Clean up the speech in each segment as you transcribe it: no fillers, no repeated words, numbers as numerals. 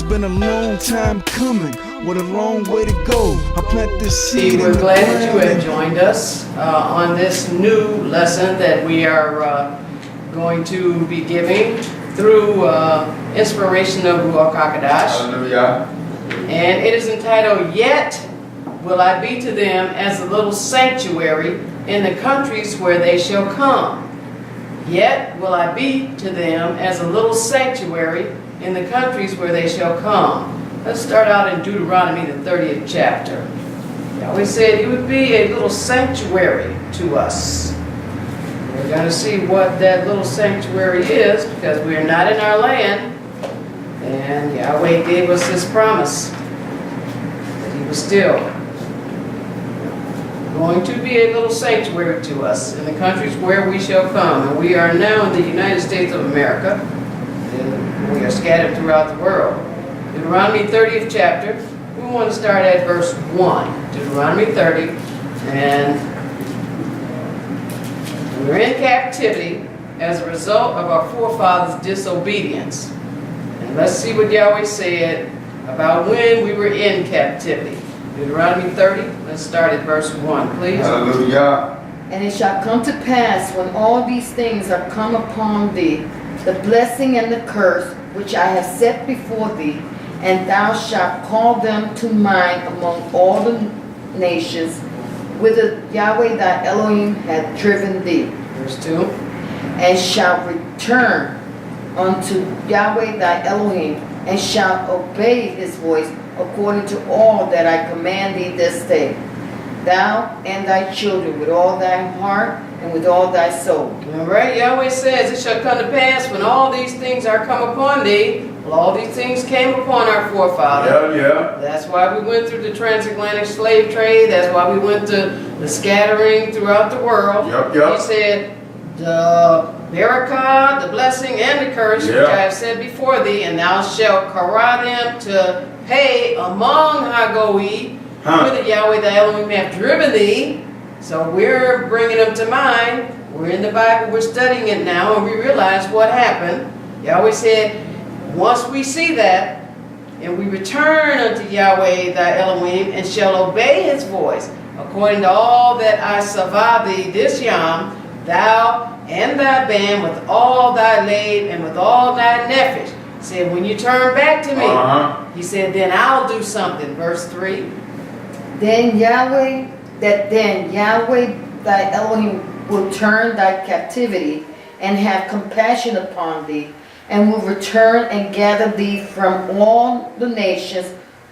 been a long time coming, with a long way to go. I plant this seed. We're glad that you have joined us on this new lesson that we are going to be giving through inspiration of Ruach HaKodesh. Hallelujah. And it is entitled, Yet Will I Be to Them as a Little Sanctuary in the Countries Where They Shall Come. Yet will I be to them as a little sanctuary in the countries where they shall come. Let's start out in Deuteronomy, the 30th chapter. Yahweh said he would be a little sanctuary to us. We're going to see what that little sanctuary is, because we're not in our land. And Yahweh gave us this promise that he was still going to be a little sanctuary to us in the countries where we shall come. And we are now in the United States of America, and we are scattered throughout the world. Deuteronomy 30th chapter, we want to start at verse 1. Deuteronomy 30, and we're in captivity as a result of our forefathers' disobedience. And let's see what Yahweh said about when we were in captivity. Deuteronomy 30, let's start at verse 1, please. Hallelujah. And it shall come to pass, when all these things are come upon thee, the blessing and the curse which I have set before thee, and thou shalt call them to mind among all the nations, whither Yahweh thy Elohim hath driven thee. Verse 2. And shalt return unto Yahweh thy Elohim, and shalt obey his voice, according to all that I command thee this day, thou and thy children with all thy heart and with all thy soul. All right, Yahweh says, it shall come to pass when all these things are come upon thee. Well, all these things came upon our forefathers. Yeah. That's why we went through the transatlantic slave trade. That's why we went to the scattering throughout the world. He said, the barakah, the blessing and the curse, which I have said before thee, and thou shalt kara them to pay among Hagoi, whither Yahweh thy Elohim hath driven thee. So we're bringing them to mind. We're in the Bible, we're studying it now, and we realize what happened. Yahweh said, once we see that, and we return unto Yahweh thy Elohim, and shall obey his voice, according to all that I savah thee this Yom, thou and thy band with all thy laid and with all thy nephesh. Said, when you turn back to me, he said, then I'll do something. Verse 3. Then Yahweh thy Elohim will turn thy captivity and have compassion upon thee, and will return and gather thee from all the nations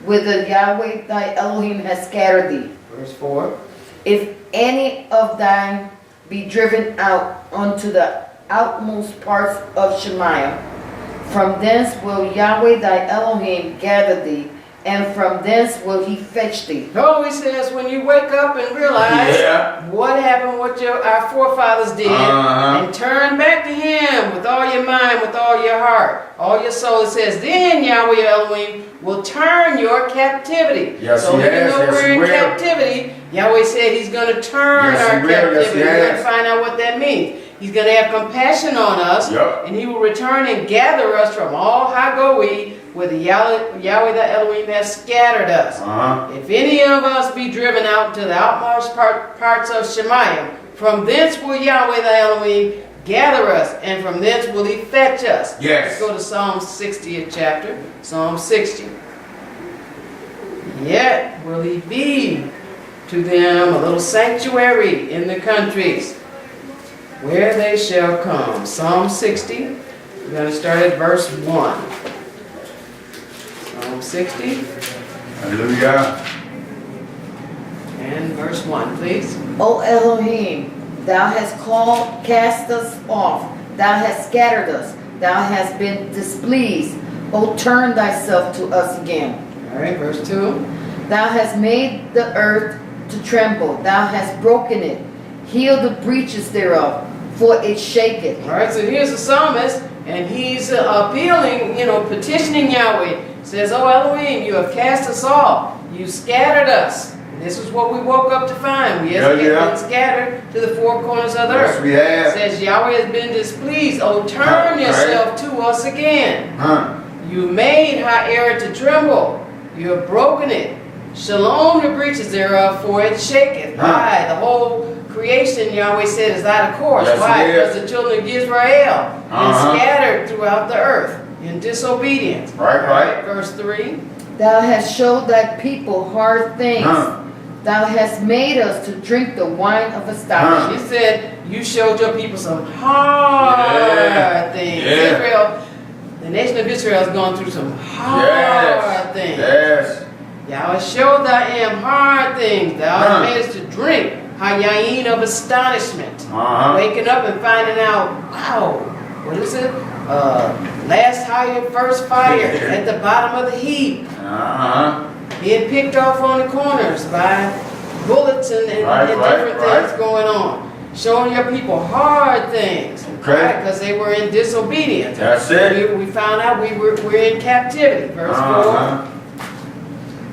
whither Yahweh thy Elohim has scattered thee. Verse 4. If any of thine be driven out unto the outmost parts of Shemaiah, from thence will Yahweh thy Elohim gather thee, and from thence will he fetch thee. No, he says, when you wake up and realize what happened, what our forefathers did, and turn back to him with all your mind, with all your heart, all your soul, it says, then Yahweh Elohim will turn your captivity. So even though we're in captivity, Yahweh said he's going to turn our captivity. We're going to find out what that means. He's going to have compassion on us, and he will return and gather us from all Hagoi, where the Yahweh thy Elohim has scattered us. If any of us be driven out to the outmost parts of Shemaiah, from thence will Yahweh thy Elohim gather us, and from thence will he fetch us. Let's go to Psalm 60th chapter. Psalm 60. Yet will he be to them a little sanctuary in the countries where they shall come. Psalm 60. We're going to start at verse 1. Psalm 60. Hallelujah. And verse 1, please. O Elohim, thou hast cast us off, thou hast scattered us, thou hast been displeased. O turn thyself to us again. All right, verse 2. Thou hast made the earth to tremble, thou hast broken it. Heal the breaches thereof, for it shaketh. All right, so here's the psalmist, and he's appealing, petitioning Yahweh. Says, oh Elohim, you have cast us off. You scattered us. And this is what we woke up to find. We have been scattered to the four corners of the earth. We have. It says Yahweh has been displeased. Oh, turn yourself to us again. You made Ha'er to tremble. You have broken it. Shalom the breaches thereof, for it shaketh. Why? The whole creation, Yahweh said, is out of course. Yes, why? it is. Because the children of Israel been scattered throughout the earth in disobedience. Right. Verse 3. Thou hast showed thy people hard things. Thou hast made us to drink the wine of astonishment. He said, you showed your people some hard things. Israel, the nation of Israel has gone through some hard things. Yahweh showed thy am hard things. Thou hast made us to drink hayayin of astonishment. Waking up and finding out, wow, what is it? Last hire, first fire at the bottom of the heap. Being picked off on the corners by bullets and different things going on. Showing your people hard things. Because they were in disobedience. That's it. We found out we're in captivity. Verse 4.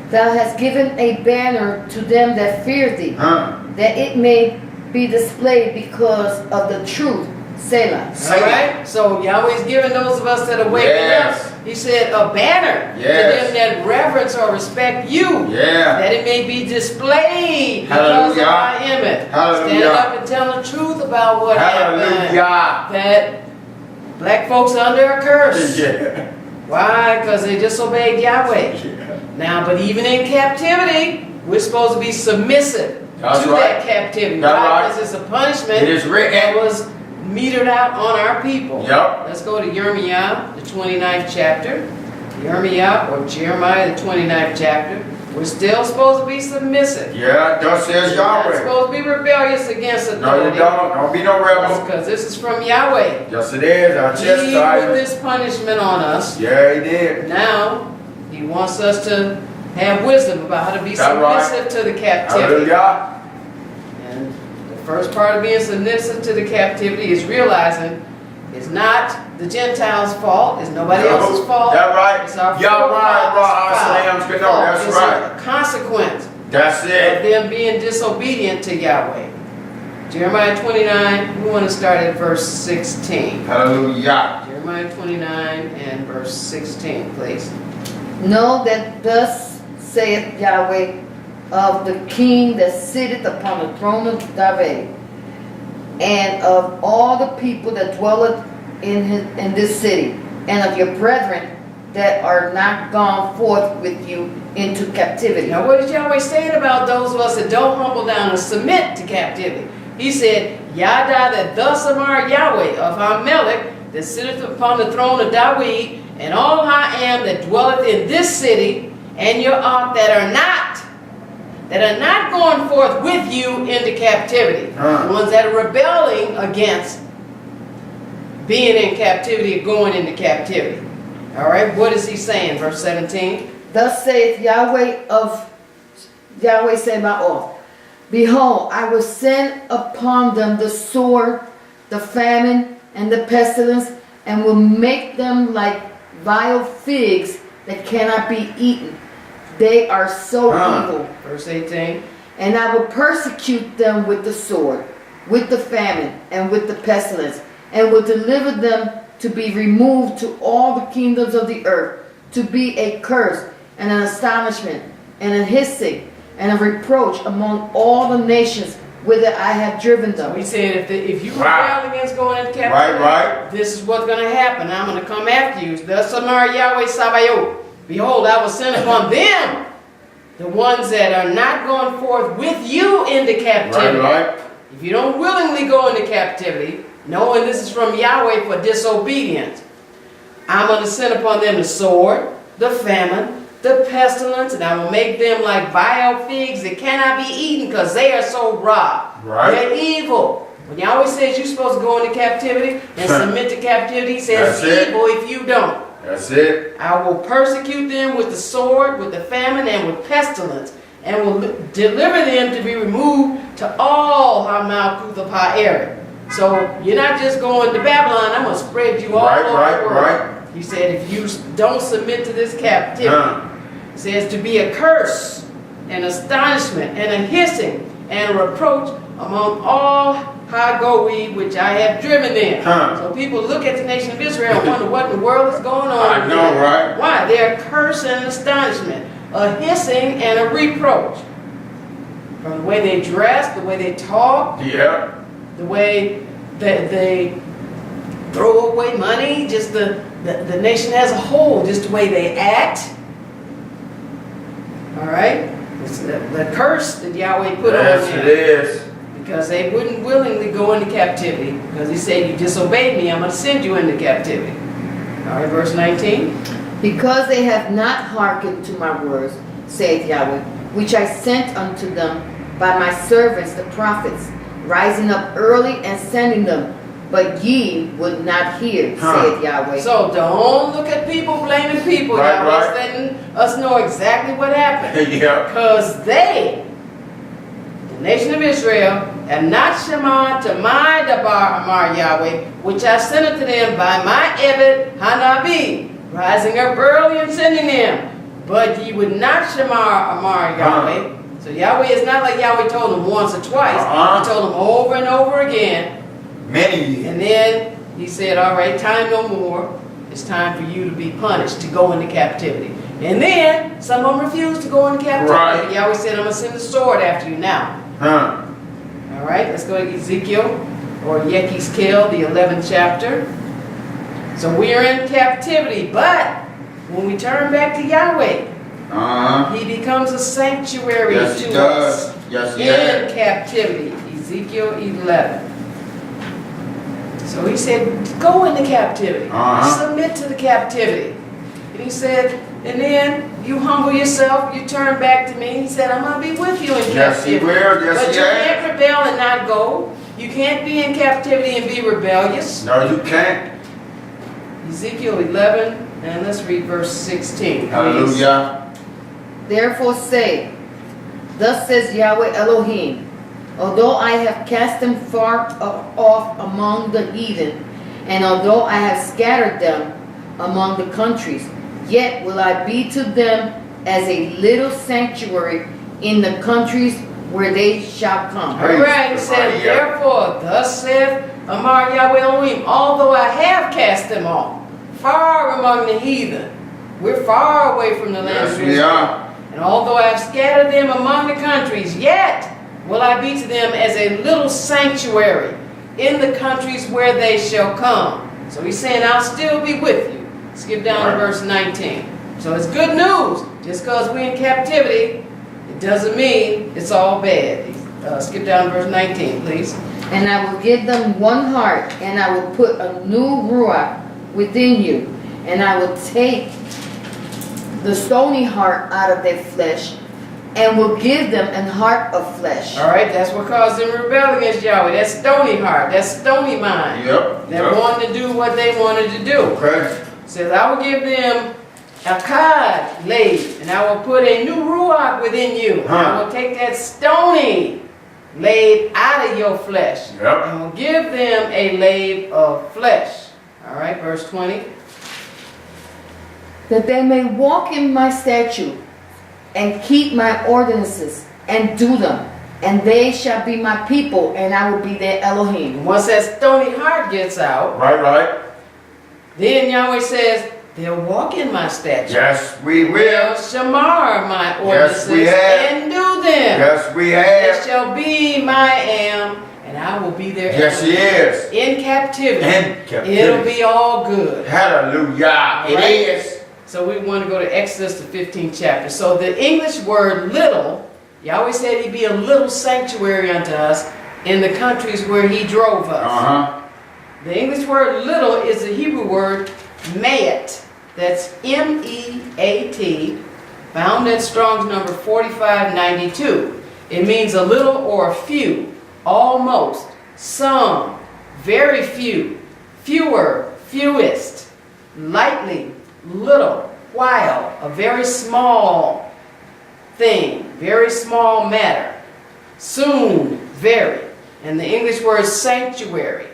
Thou hast given a banner to them that fear thee, that it may be displayed because of the truth. Selah. Alright? So Yahweh's given those of us that are waking up. He said a banner to them that reverence or respect you. That it may be displayed because of our image. Stand up and tell the truth about what happened. That black folks are under a curse. Why? Because they disobeyed Yahweh. Now, but even in captivity, we're supposed to be submissive to that captivity. Why? Because it's a punishment that was metered out on our people. Let's go to Yirmiyah, the 29th chapter. Yirmiyah or Jeremiah, the 29th chapter. We're still supposed to be submissive. Thus says Yahweh. We're not supposed to be rebellious against authority. No, you don't. Don't be no rebel. Because this is from Yahweh. Yes, it is. I'll He chastise put this punishment on us. He did. Now, He wants us to have wisdom about how to be submissive to the captivity. And the first part of being submissive to the captivity is realizing it's not the Gentiles' fault. It's nobody else's fault. That's right. It's our It's a consequence of them being disobedient to Yahweh. Jeremiah 29, we want to start at verse 16. Hallelujah. Jeremiah 29 and verse 16, please. Know that thus saith Yahweh of the king that sitteth upon the throne of David, and of all the people that dwelleth in this city, and of your brethren that are not gone forth with you into captivity. Now what is Yahweh saying about those of us that don't humble down and submit to captivity? He said, Yada that thus amar Yahweh of Hamelech that sitteth upon the throne of David, and all I am that dwelleth in this city, and your ark that are not going forth with you into captivity. The ones that are rebelling against being in captivity or going into captivity. Alright, what is he saying? Verse 17. Thus saith Yahweh Sabaoth, behold, I will send upon them the sword, the famine, and the pestilence, and will make them like vile figs that cannot be eaten. They are so evil. Verse 18. And I will persecute them with the sword, with the famine, and with the pestilence, and will deliver them to be removed to all the kingdoms of the earth, to be a curse and an astonishment and a hissing and a reproach among all the nations whither I have driven them. So he said, if you rebel against going into captivity, this is what's going to happen. I'm going to come after you. Thus amar Yahweh Sabaoth. Behold, I will send upon them the ones that are not going forth with you into captivity. If you don't willingly go into captivity, knowing this is from Yahweh for disobedience, I'm going to send upon them the sword, the famine, the pestilence, and I will make them like vile figs that cannot be eaten because they are so raw. They're evil. When Yahweh says you're supposed to go into captivity and submit to captivity, he says it's evil if you don't. That's it. I will persecute them with the sword, with the famine, and with pestilence, and will deliver them to be removed to all Hamalkuth of Ha'er. So you're not just going to Babylon, I'm going to spread you all over the world. He said if you don't submit to this captivity, it says to be a curse, an astonishment, and a hissing, and a reproach among all Hagoi, which I have driven them. So people look at the nation of Israel and wonder what in the world is going on. I know, right? Why? They're curse and astonishment, a hissing and a reproach. From the way they dress, the way they talk, the way that they throw away money, just the nation as a whole, just the way they act. All right? It's the curse that Yahweh put on them. Yes, it is. Because they wouldn't willingly go into captivity. Because he said, you disobeyed me, I'm going to send you into captivity. All right, verse 19. Because they have not hearkened to my words, saith Yahweh, which I sent unto them by my servants the prophets, rising up early and sending them, but ye would not hear, saith Yahweh. So don't look at people blaming people. Yahweh's letting us know exactly what happened. Because they, the nation of Israel, have not shema to my dabar amar Yahweh, which I sent unto them by my Ebed Hanabi, rising up early and sending them. But ye would not shema amar Yahweh. So Yahweh is not like Yahweh told them once or twice. He told them over and over again. Many years. And then he said, all right, time no more. It's time for you to be punished, to go into captivity. And then some of them refused to go into captivity. Right. Yahweh said, I'm going to send the sword after you now. All right, let's go to Ezekiel, or Yechezkel, the 11th chapter. So we are in captivity, but when we turn back to Yahweh, he becomes a sanctuary to us in captivity. Ezekiel 11. So he said, go into captivity. Submit to the captivity. And he said, and then you humble yourself, you turn back to me. He said, I'm going to be with you in captivity. Yes, he will. Yes, but you can't rebel and not go. You can't be in captivity and be rebellious. No, you can't. Ezekiel 11, and let's read verse 16. Please. Hallelujah. Therefore say, thus says Yahweh Elohim, although I have cast them far off among the heathen, and although I have scattered them among the countries, yet will I be to them as a little sanctuary in the countries where they shall come. All right, he said, therefore, thus saith Amar Yahweh Elohim, although I have cast them off, far among the heathen, we're far away from the land of Israel. And although I have scattered them among the countries, yet will I be to them as a little sanctuary in the countries where they shall come. So he's saying, I'll still be with you. Skip down to verse 19. So it's good news. Just because we're in captivity, it doesn't mean it's all bad. Skip down to verse 19, please. And I will give them one heart, and I will put a new ruach within you, and I will take the stony heart out of their flesh, and will give them an heart of flesh. All right, that's what caused them to rebel against Yahweh. That stony heart, that stony mind. That wanted to do what they wanted to do. Okay. Says, I will give them Akkad, Layil, and I will put a new ruach within you. I will take that stony Layil out of your flesh. And will give them a Layil of flesh. All right, verse 20. That they may walk in my statute and keep my ordinances and do them, and they shall be my people, and I will be their Elohim. Once that stony heart gets out, then Yahweh says, they'll walk in my statutes. Yes, we will. They'll shamar my ordinances and do them. Yes, we have. They shall be my and I will be their Elohim. In captivity. In captivity. It'll be all good. Hallelujah. It is. So we want to go to Exodus, the 15th chapter. So the English word little, Yahweh said he'd be a little sanctuary unto us in the countries where he drove us. The English word little is the Hebrew word me'at. That's M-E-A-T, found in Strong's number 4592. It means a little or a few, almost, some, very few, fewer, fewest, lightly, little, while, a very small thing, very small matter, soon, very. And the English word sanctuary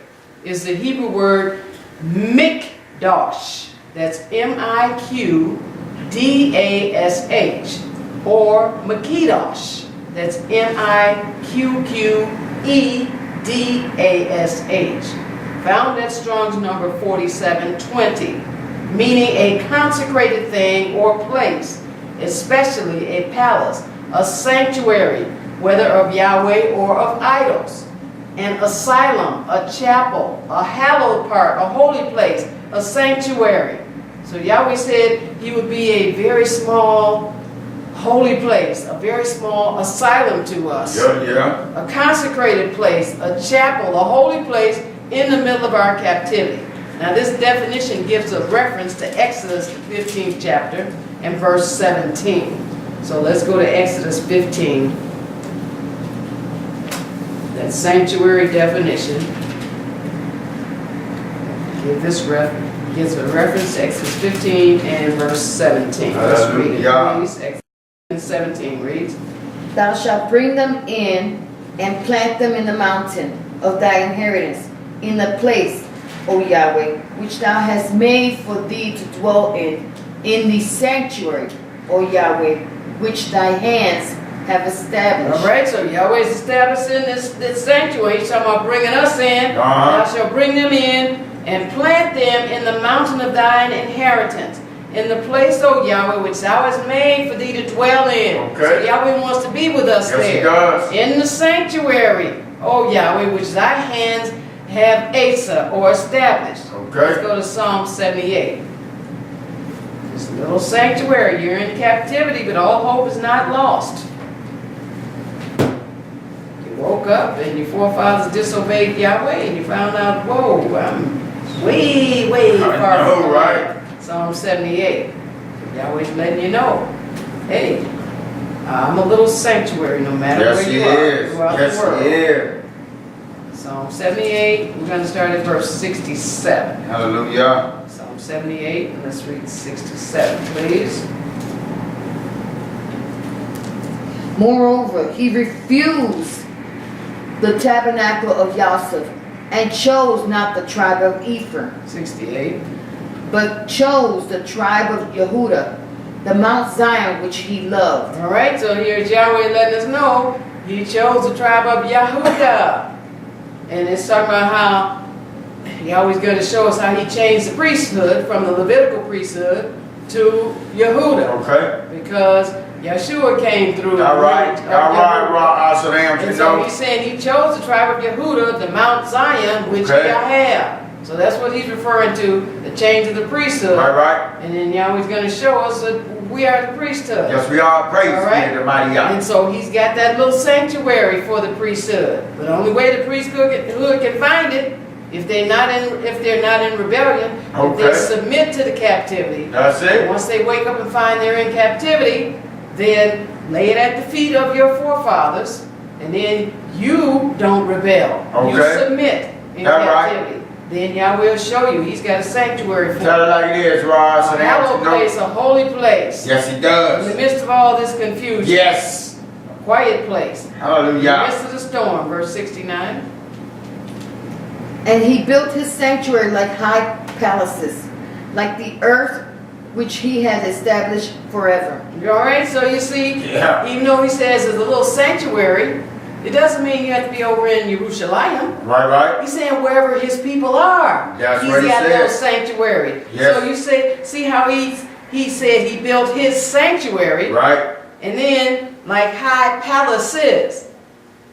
is the Hebrew word mikdash. That's M-I-Q-D-A-S-H, or Makidosh. That's M-I-Q-Q-E DASH, found at Strong's number 4720, meaning a consecrated thing or place, especially a palace, a sanctuary, whether of Yahweh or of idols, an asylum, a chapel, a hallowed part, a holy place, a sanctuary. So Yahweh said he would be a very small holy place, a very small asylum to us. A consecrated place, a chapel, a holy place in the middle of our captivity. Now this definition gives a reference to Exodus, the 15th chapter, and verse 17. So let's go to Exodus 15. That sanctuary definition. Give this gives a reference to Exodus 15 and verse 17. Let's read it, please. Exodus 17 reads, Thou shalt bring them in and plant them in the mountain of thy inheritance, in the place, O Yahweh, which thou hast made for thee to dwell in the sanctuary, O Yahweh, which thy hands have established. All right, so Yahweh's establishing this sanctuary. He's talking about bringing us in. Thou shalt bring them in and plant them in the mountain of thine inheritance, in the place, O Yahweh, which thou hast made for thee to dwell in. Okay. So Yahweh wants to be with us there. Yes, he does. In the sanctuary, O Yahweh, which thy hands have Iyshshah, or established. Okay. Let's go to Psalm 78. This little sanctuary, you're in captivity, but all hope is not lost. You woke up and your forefathers disobeyed Yahweh, and you found out, whoa, I'm way far from the land. Psalm 78. Yahweh's letting you know, hey, I'm a little sanctuary no matter where you are throughout the world. Yes, he is. Psalm 78, we're going to start at verse 67. Hallelujah. Psalm 78, and let's read 67, please. Moreover, he refused the tabernacle of Yahshua, and chose not the tribe of Ephraim, 68. but chose the tribe of Yehudah, the Mount Zion which he loved. All right, so here's Yahweh letting us know he chose the tribe of Yehudah. And it's talking about how Yahweh's going to show us how he changed the priesthood from the Levitical priesthood to Yehudah. Okay. Because Yahshua came through. All right, and so he's saying he chose the tribe of Yehudah, the Mount Zion, which Yah have. So that's what he's referring to, the change of the priesthood. Right. And then Yahweh's going to show us that we are the priesthood. Yes, we are. Praise the mighty Yah. And so he's got that little sanctuary for the priesthood. But the only way the priesthood can find it, if they're not in rebellion, if they submit to the captivity. That's it. Once they wake up and find they're in captivity, then lay it at the feet of your forefathers, and then you don't rebel. You submit in captivity. Then Yahweh will show you. He's got a sanctuary for you. Tell it like it is, Ross. A hallowed place, a holy place. Yes, he does. In the midst of all this confusion. Yes. A quiet place. Hallelujah. In the midst of the storm, verse 69. And he built his sanctuary like high palaces, like the earth which he has established forever. All right, so you see, even though he says it's a little sanctuary, it doesn't mean you have to be over in Jerusalem. Right. He's saying wherever his people are, That's he's what he got a little says. sanctuary. Yes. So you see how he said he built his sanctuary. Right. And then like high palaces.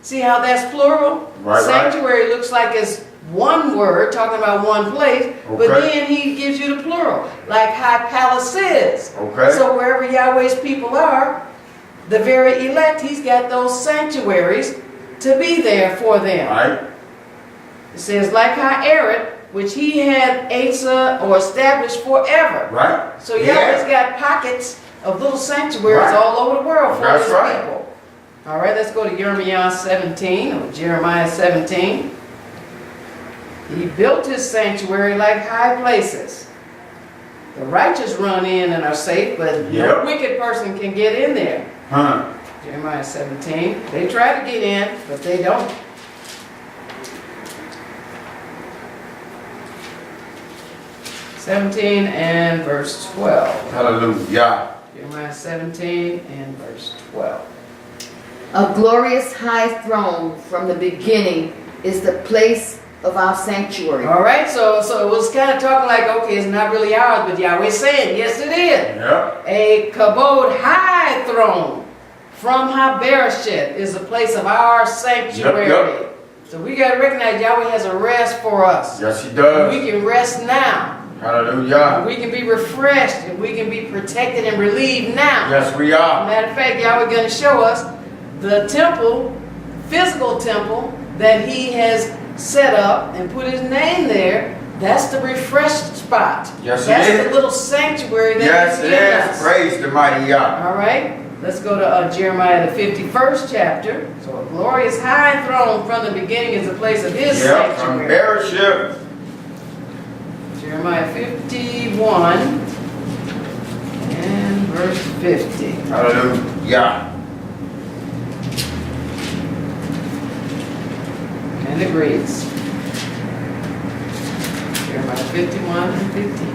See how that's plural? Right. Sanctuary looks like it's one word talking about one place, but then he gives you the plural, like high palaces. So wherever Yahweh's people are, the very elect, he's got those sanctuaries to be there for them. Right. It says, like high Eret, which he had Iyshshah or established forever. Right. So Yahweh's got pockets of little sanctuaries all over the world for his people. All right, let's go to Jeremiah 17, or Jeremiah 17. He built his sanctuary like high places. The righteous run in and are safe, but no wicked person can get in there. Jeremiah 17. They try to get in, but they don't. (17) and verse 12. Hallelujah. Jeremiah 17 and verse 12. A glorious high throne from the beginning is the place of our sanctuary. All right, so it was kind of talking like, okay, it's not really ours, but Yahweh's saying, yes, it is. Yep. A kabod high throne from Haberesheth is the place of our sanctuary. Yep. So we got to recognize Yahweh has a rest for us. Yes, He does. We can rest now. Hallelujah. We can be refreshed and we can be protected and relieved now. Yes, we are. Matter of fact, Yahweh going to show us the temple, physical temple that He has set up and put His name there. That's the refreshed spot. Yes, That's it is. the little sanctuary that Yes, He's it given is. us. Praise the mighty Yah. All right, let's go to Jeremiah, the 51st chapter. So a glorious high throne from the beginning is the place of His Yep, from sanctuary. Bereshit. Jeremiah 51 and verse 50. Hallelujah. And it reads, Jeremiah 51 and 50.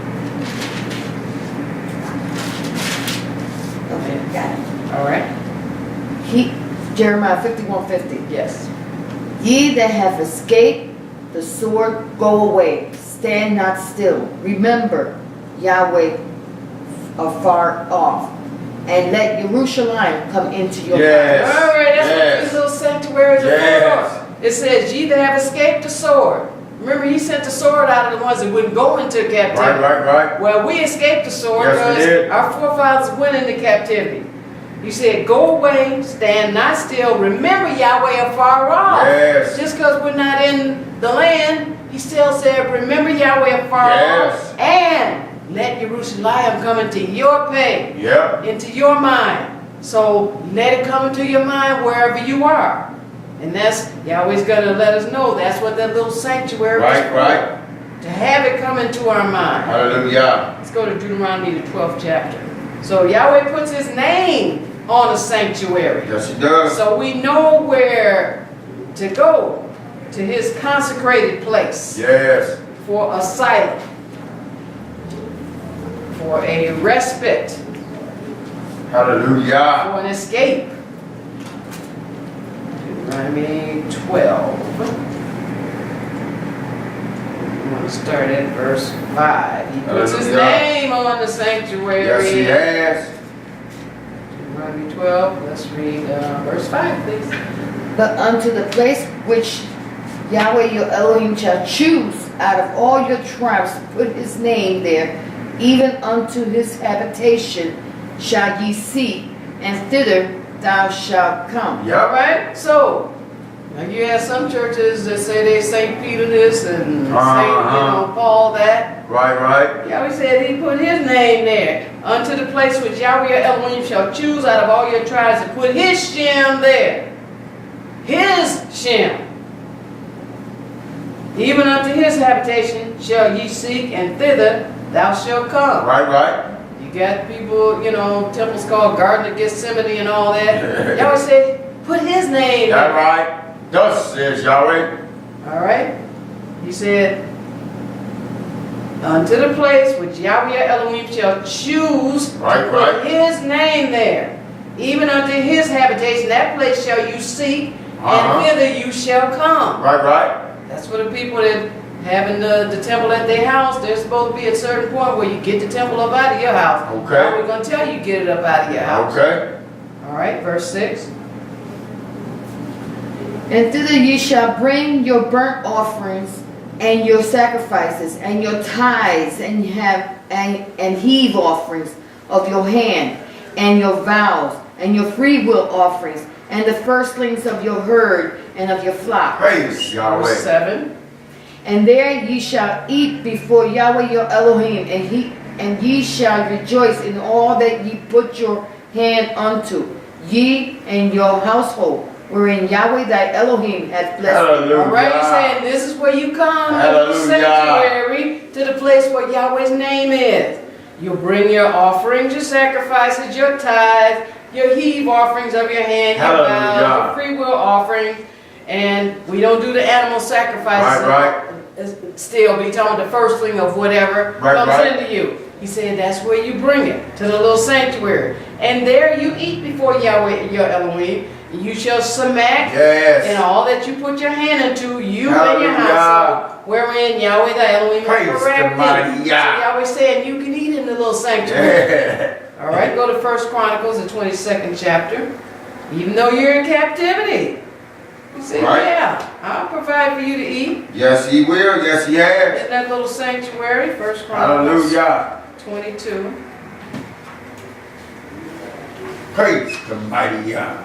Okay, got it. All right? Jeremiah 51:50. Yes. Ye that have escaped the sword, go away. Stand not still. Remember Yahweh afar off. And let Jerusalem come into your Yes. house. All right, that's what Yes. these little sanctuaries are Yes. for. It says, ye that have escaped the sword. Remember, He sent the sword out of the ones that wouldn't go into captivity. Right. Well, we escaped the sword Yes, we because did. our forefathers went into captivity. He said, go away, stand not still, remember Yahweh afar off. Yes. Just because we're not in the land, He still said, remember Yahweh afar Yes. off, and let Jerusalem come into your pay, Yep. into your mind. So let it come into your mind wherever you are. And that's, Yahweh's going to let us know that's what that little sanctuary is for. Right. To have it come into our mind. Hallelujah. Let's go to Deuteronomy, the 12th chapter. So Yahweh puts His name on a sanctuary. Yes, He does. So we know where to go, to His consecrated place, Yes. for asylum, for a respite, Hallelujah. for an escape. Deuteronomy 12. I'm going to start at verse 5. He puts His Hallelujah. name on the sanctuary. Yes, He has. Deuteronomy 12, let's read verse 5, please. But unto the place which Yahweh your Elohim shall choose out of all your tribes to put His name there, even unto His habitation shall ye seek, and thither thou shalt come. All Yep. right, so now you have some churches that say they St. Peter this and St. Paul that. Right. Yahweh said He put His name there. Unto the place which Yahweh your Elohim shall choose out of all your tribes to put His Shem there. His Shem. Even unto His habitation shall ye seek, and thither thou shalt come. Right. You got people, temples called Garden of Gethsemane and all that. Yahweh said, put His name That's there. right. Thus says Yahweh. All right. He said, unto the place which Yahweh your Elohim shall choose to put His name there. Even unto His habitation, that place shall you seek, and thither you shall come. Right. That's for the people that having the temple at their house. There's supposed to be a certain point where you get the temple up out of your house. Okay. Now we're going to tell you get it up out of your house. Okay. All right, verse 6. And thither ye shall bring your burnt offerings and your sacrifices and your tithes and heave offerings of your hand and your vows and your freewill offerings and the firstlings of your herd and of your flock. Praise Yahweh. Verse 7. And there ye shall eat before Yahweh your Elohim, and ye shall rejoice in all that ye put your hand unto, ye and your household, wherein Yahweh thy Elohim hath blessed thee. Hallelujah. All right, he's saying this is where you come to the Hallelujah. sanctuary, to the place where Yahweh's name is. You'll bring your offerings, your sacrifices, your tithes, your heave offerings of your hand, your vows, your free will offerings. And we don't do the animal sacrifices. Right. Still be talking the firstling of whatever comes into you. He said that's where you bring it, to the little sanctuary. And there you eat before Yahweh your Elohim. You shall smack Yes. in all that you put your hand into, you and your Hallelujah. household, wherein Yahweh thy Elohim Praise will correct the mighty thee. So Yah. Yahweh said, you can eat in the little sanctuary. Yeah. All right, go to 1 Chronicles, the 22nd chapter. Even though you're in captivity, he said, Right. yeah, I'll provide for you to eat Yes, he will. Yes, he has. in that little sanctuary. 1 Chronicles Hallelujah. 22. Praise the mighty Yah.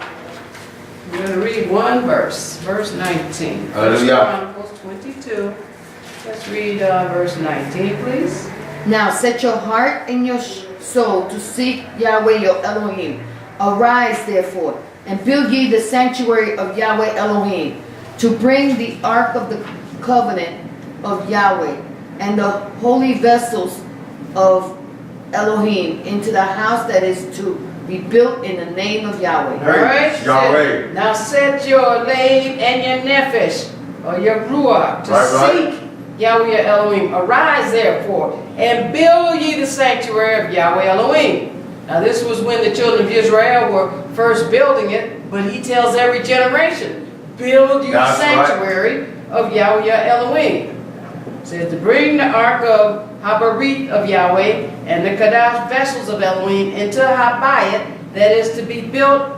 We're going to read one verse, verse 19. 1 Hallelujah. Chronicles 22. Let's read verse 19, please. Now set your heart and your soul to seek Yahweh your Elohim. Arise therefore, and build ye the sanctuary of Yahweh Elohim, to bring the ark of the covenant of Yahweh, and the holy vessels of Elohim into the house that is to be built in the name of Yahweh. All right? Praise Yahweh. Now set your Layil and your Nefesh, or your Ruach, to Right. seek Yahweh your Elohim. Arise therefore, and build ye the sanctuary of Yahweh Elohim. Now this was when the children of Israel were first building it, but he tells every generation, build you the That's sanctuary of Yahweh your Elohim. It says to bring the ark of Habarit of Yahweh and the Kadash vessels of Elohim into Habayit, that is to be built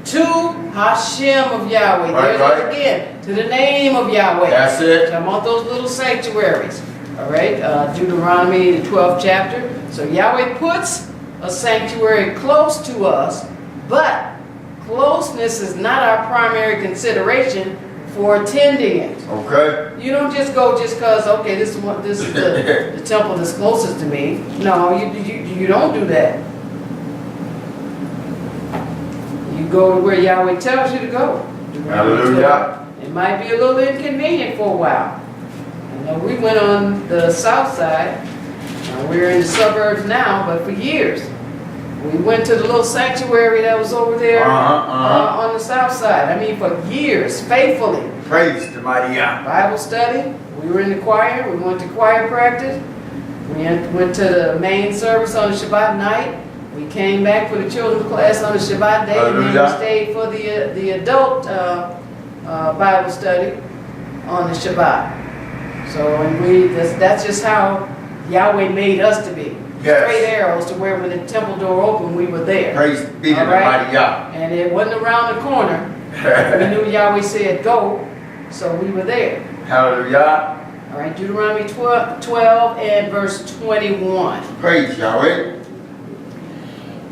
to Hashem of Yahweh. Right, There's right. it again, to the name of Yahweh. That's it. So I want those little sanctuaries. All right, Deuteronomy, the 12th chapter. So Yahweh puts a sanctuary close to us, but closeness is not our primary consideration for attending it. Okay. You don't just go just because, okay, this is the temple that's closest to me. No, you don't do that. You go to where Yahweh tells you to go. Hallelujah. It might be a little inconvenient for a while. I know we went on the south side. We're in the suburbs now, but for years. We went to the little sanctuary that was over there on the south side. I mean, for years, faithfully. Praise the mighty Yah. Bible study. We were in the choir. We went to choir practice. We went to the main service on the Shabbat night. We came back for the children's class on the Shabbat day. And then we stayed for the adult Bible study on the Shabbat. So that's just how Yahweh made us to be. Yes. Straight arrows to where when the temple door opened, we were there. Praise be to the mighty Yah. And it wasn't around the corner. We knew Yahweh said go, so we were there. Hallelujah. All right, Deuteronomy 12 and verse 21. Praise Yahweh.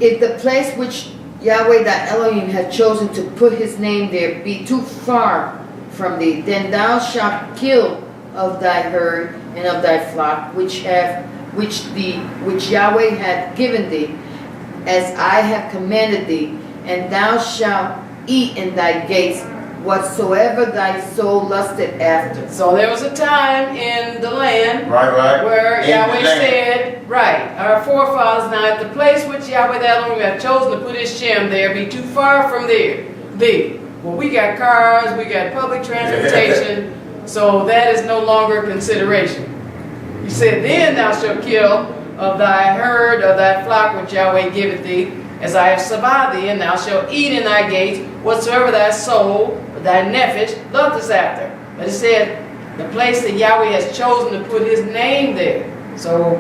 If the place which Yahweh thy Elohim had chosen to put his name there be too far from thee, then thou shalt kill of thy herd and of thy flock, which Yahweh hath given thee, as I have commanded thee, and thou shalt eat in thy gates whatsoever thy soul lusted after. So there was a time in the land Right. where In Yahweh the land. said, right, our forefathers, now if the place which Yahweh thy Elohim hath chosen to put his Shem there be too far from thee. Well, we got cars, we got public transportation, so that is no longer a consideration. He said, then thou shalt kill of thy herd, of thy flock, which Yahweh giveth thee, as I have SABBATH thee, and thou shalt eat in thy gates whatsoever thy soul, thy nefesh, loveth after. But it said, the place that Yahweh has chosen to put his name there. So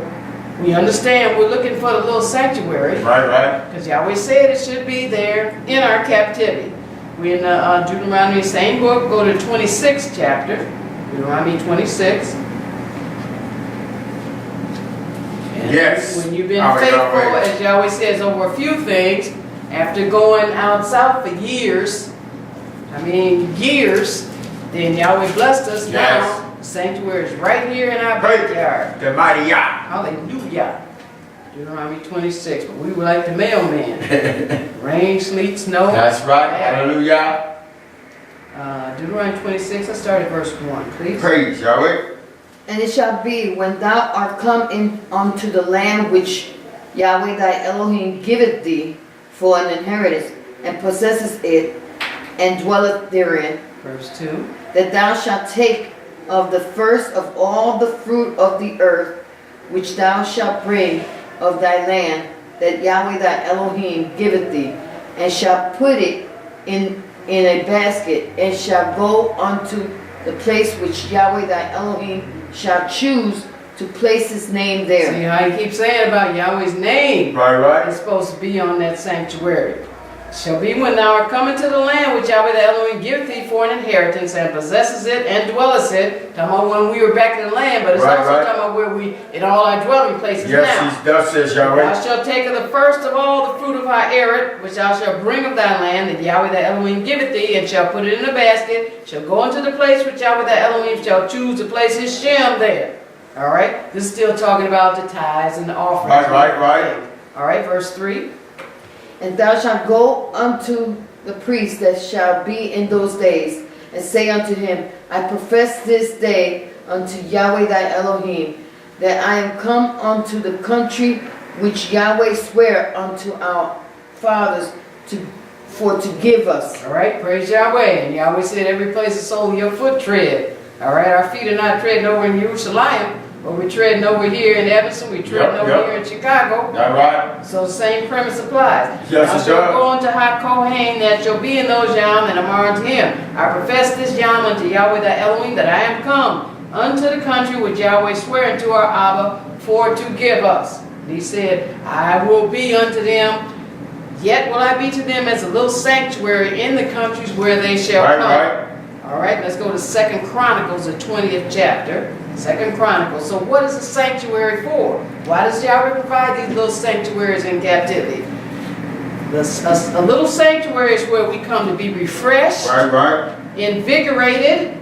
we understand we're looking for the little sanctuary. Right. Because Yahweh said it should be there in our captivity. We're in Deuteronomy, same book, go to the 26th chapter. Deuteronomy 26. And Yes. when you've been Yahweh, faithful, Yahweh. as Yahweh says, over a few things, after going out south for years, years, then Yahweh blessed us. Yes. Now, the sanctuary is right here in our Praise backyard. the mighty Yah. Hallelujah. Deuteronomy 26, but we were like the mailman. Rain, sleet, snow. That's right. Yeah. Hallelujah. Deuteronomy 26, let's start at verse 1, please. Praise Yahweh. And it shall be, when thou art come in unto the land which Yahweh thy Elohim giveth thee for an inheritance, and possessest it, and dwelleth therein, Verse 2. that thou shalt take of the first of all the fruit of the earth, which thou shalt bring of thy land, that Yahweh thy Elohim giveth thee, and shalt put it in in a basket, and shall go unto the place which Yahweh thy Elohim shall choose to place his name there. See how he keeps saying about Yahweh's name? Right. It's supposed to be on that sanctuary. Shall be when thou art coming to the land which Yahweh the Elohim giveth thee for an inheritance, and possesses it and dwellest it. Talking about when we were back in the land, but it's also talking about where we, in all our dwelling places now. Yes, thus says Yahweh. Thou shalt take of the first of all the fruit of thy earth, which thou shalt bring of thy land, that Yahweh the Elohim giveth thee, and shall put it in a basket, shall go into the place which Yahweh the Elohim shall choose to place his shem there. All right? This is still talking about the tithes and the offerings. Right. All right, verse 3. And thou shalt go unto the priest that shall be in those days, and say unto him, I profess this day unto Yahweh thy Elohim, that I am come unto the country which Yahweh sware unto our fathers to give us. All right, praise Yahweh. And Yahweh said, every place is sole your foot tread. All right, our feet are not treading over in Jerusalem, but we're treading over here in Evanston, we're treading over here in Chicago. All right. So the same premise applies. Yes, Thou shalt go unto Kohen that shall be in those Yowm, and amar unto him. I profess this Yowm unto Yahweh thy Elohim, that I am come unto the country which Yahweh sware unto our Abba for to give us. And he said, I will be unto them, yet will I be to them as a little sanctuary in the countries where they shall come. Right. All right, let's go to 2 Chronicles, the 20th chapter. 2 Chronicles. So what is a sanctuary for? Why does Yahweh provide these little sanctuaries in captivity? A little sanctuary is where we come to be refreshed, invigorated,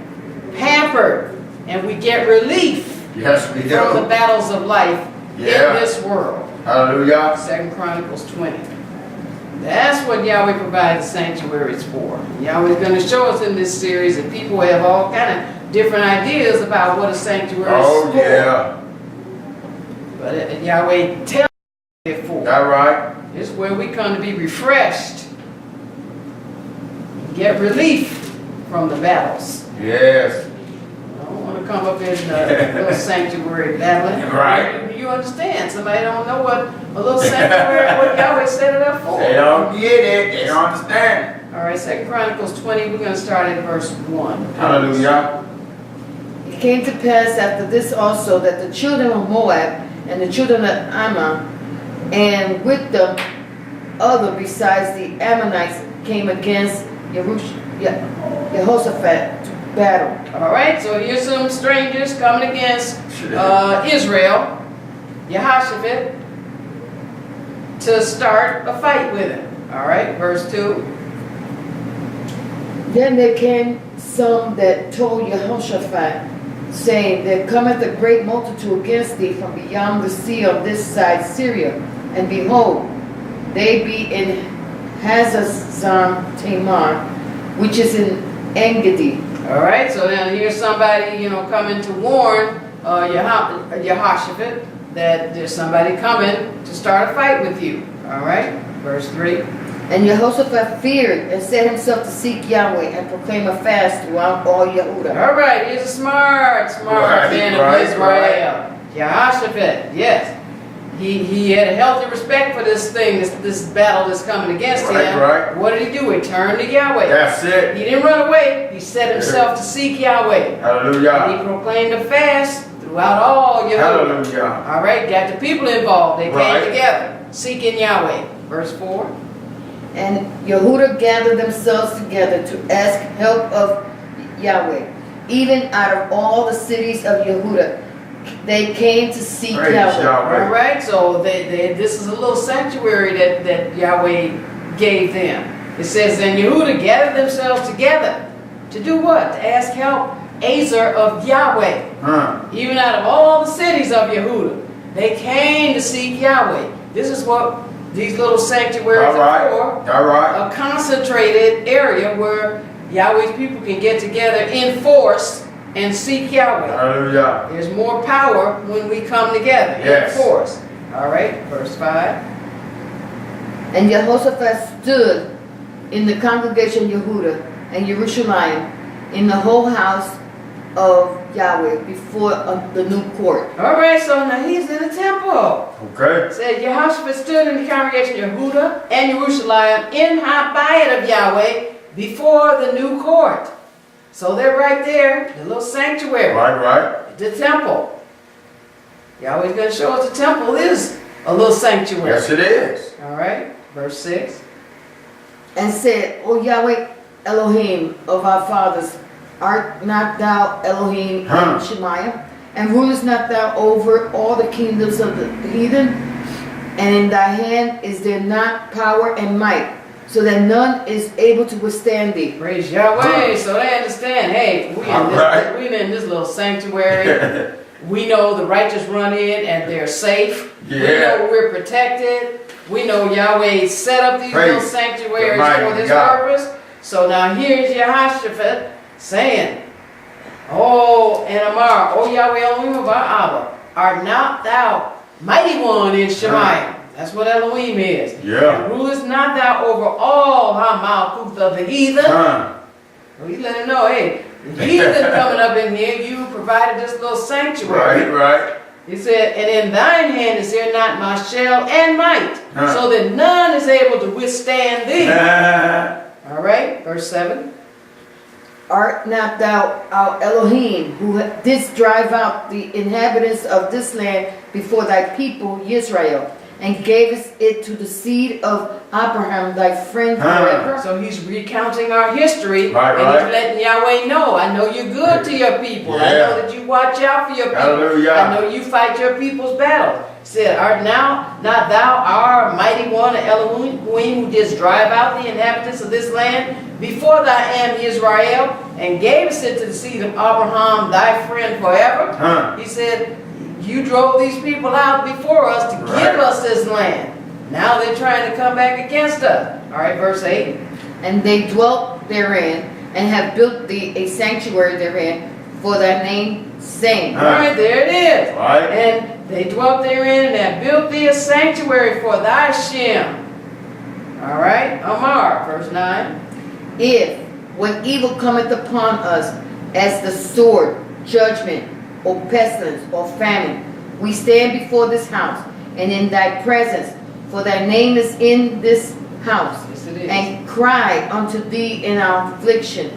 pampered, and we get relief we do. from the battles of life in this world. Hallelujah. 2 Chronicles 20. That's what Yahweh provides sanctuaries for. Yahweh's going to show us in this series that people have all kind of different ideas about what a sanctuary is for. Yeah. But Yahweh tells it for. All right. It's where we come to be refreshed, get relief from the battles. Yes. I don't want to come up in a little sanctuary battling. Right. You understand? Somebody don't know what a little sanctuary, what Yahweh set it up for. They don't get it. They don't understand. All right, 2 Chronicles 20, we're going to start at verse 1. Hallelujah. It came to pass after this also that the children of Moab and the children of Ammon, and with them other besides the Ammonites, came against Jehoshaphat to battle. All right, so here's some strangers coming against Israel, Yahshua, to start a fight with him. All right, verse 2. Then there came some that told Jehoshaphat, saying, there cometh a great multitude against thee from beyond the sea on this side Syria, and behold, they be in Hazazon Tamar, which is in Engedi. All right, so now here's somebody, coming to warn Yahshua that there's somebody coming to start a fight with you. All right, verse 3. And Jehoshaphat feared and set himself to seek Yahweh and proclaim a fast throughout all Yehuda. All right, here's a smart man of Israel. Yahshua, yes. He had a healthy respect for this thing, this battle that's coming against him. Right. What did he do? He turned to Yahweh. That's it. He didn't run away. He set himself to seek Yahweh. Hallelujah. And he proclaimed a fast throughout all Yehuda. Hallelujah. All right, got the people involved. They came together, seeking Yahweh. Verse 4. And Yehuda gathered themselves together to ask help of Yahweh. Even out of all the cities of Yehuda, they came to seek Yahweh. All right, so this is a little sanctuary that Yahweh gave them. It says, and Yehuda gathered themselves together to do what? To ask help of Yahweh. Even out of all the cities of Yehuda, they came to seek Yahweh. This is what these little sanctuaries are for. A concentrated area where Yahweh's people can get together in force and seek Yahweh. Hallelujah. There's more power when we come together in force. All right, verse 5. And Jehoshaphat stood in the congregation of Yehuda and Jerusalem in the whole house of Yahweh before the new court. All right, so now he's in the temple. Okay. It said Yahshua stood in the congregation of Yehuda and Jerusalem in high bayit of Yahweh before the new court. So they're right there, the little sanctuary. Right. The temple. Yahweh's going to show us the temple is a little sanctuary. Yes, it is. All right, verse 6. And said, O Yahweh Elohim of our fathers, art not thou Elohim in Shemaiah? And rulest not thou over all the kingdoms of the heathen? And in thy hand is there not power and might, so that none is able to withstand thee. Praise Yahweh. So they understand, hey, we in this little sanctuary. We know the righteous run in and they're safe. Yeah. We know we're protected. We know Yahweh set up these little sanctuaries for this purpose. So now here's Yahshua saying, Oh, and Amar, O Yahweh Elohim of our Abba, art not thou mighty one in Shemaiah? That's what Elohim is. Yeah. And rulest not thou over all Hamalkuth of the heathen? Well, he let him know, hey, the heathen coming up in here, you provided this little sanctuary. Right. He said, and in thine hand is there not mashal and might, so that none is able to withstand thee. All right, verse 7. Art not thou our Elohim, who didst drive out the inhabitants of this land before thy people Israel, and gavest it to the seed of Abraham thy friend forever? So he's recounting our history, right. And he's letting Yahweh know, I know you're good to your people. Yeah. I know that you watch out for your people. Hallelujah. I know you fight your people's battle. He said, art now not thou our mighty one, Elohim, who didst drive out the inhabitants of this land before thy am Israel, and gavest it to the seed of Abraham thy friend forever? He said, you drove these people out before us to give us this land. Now they're trying to come back against us. All right, verse 8. And they dwelt therein, and have built thee a sanctuary therein for thy name's sake. All right, there it is. Right. And they dwelt therein, and have built thee a sanctuary for thy Shem. All right, Amar, verse 9. If, when evil cometh upon us, as the sword, judgment, or pestilence, or famine, we stand before this house, and in thy presence, for thy name is in this house, Yes, it is. and cry unto thee in our affliction,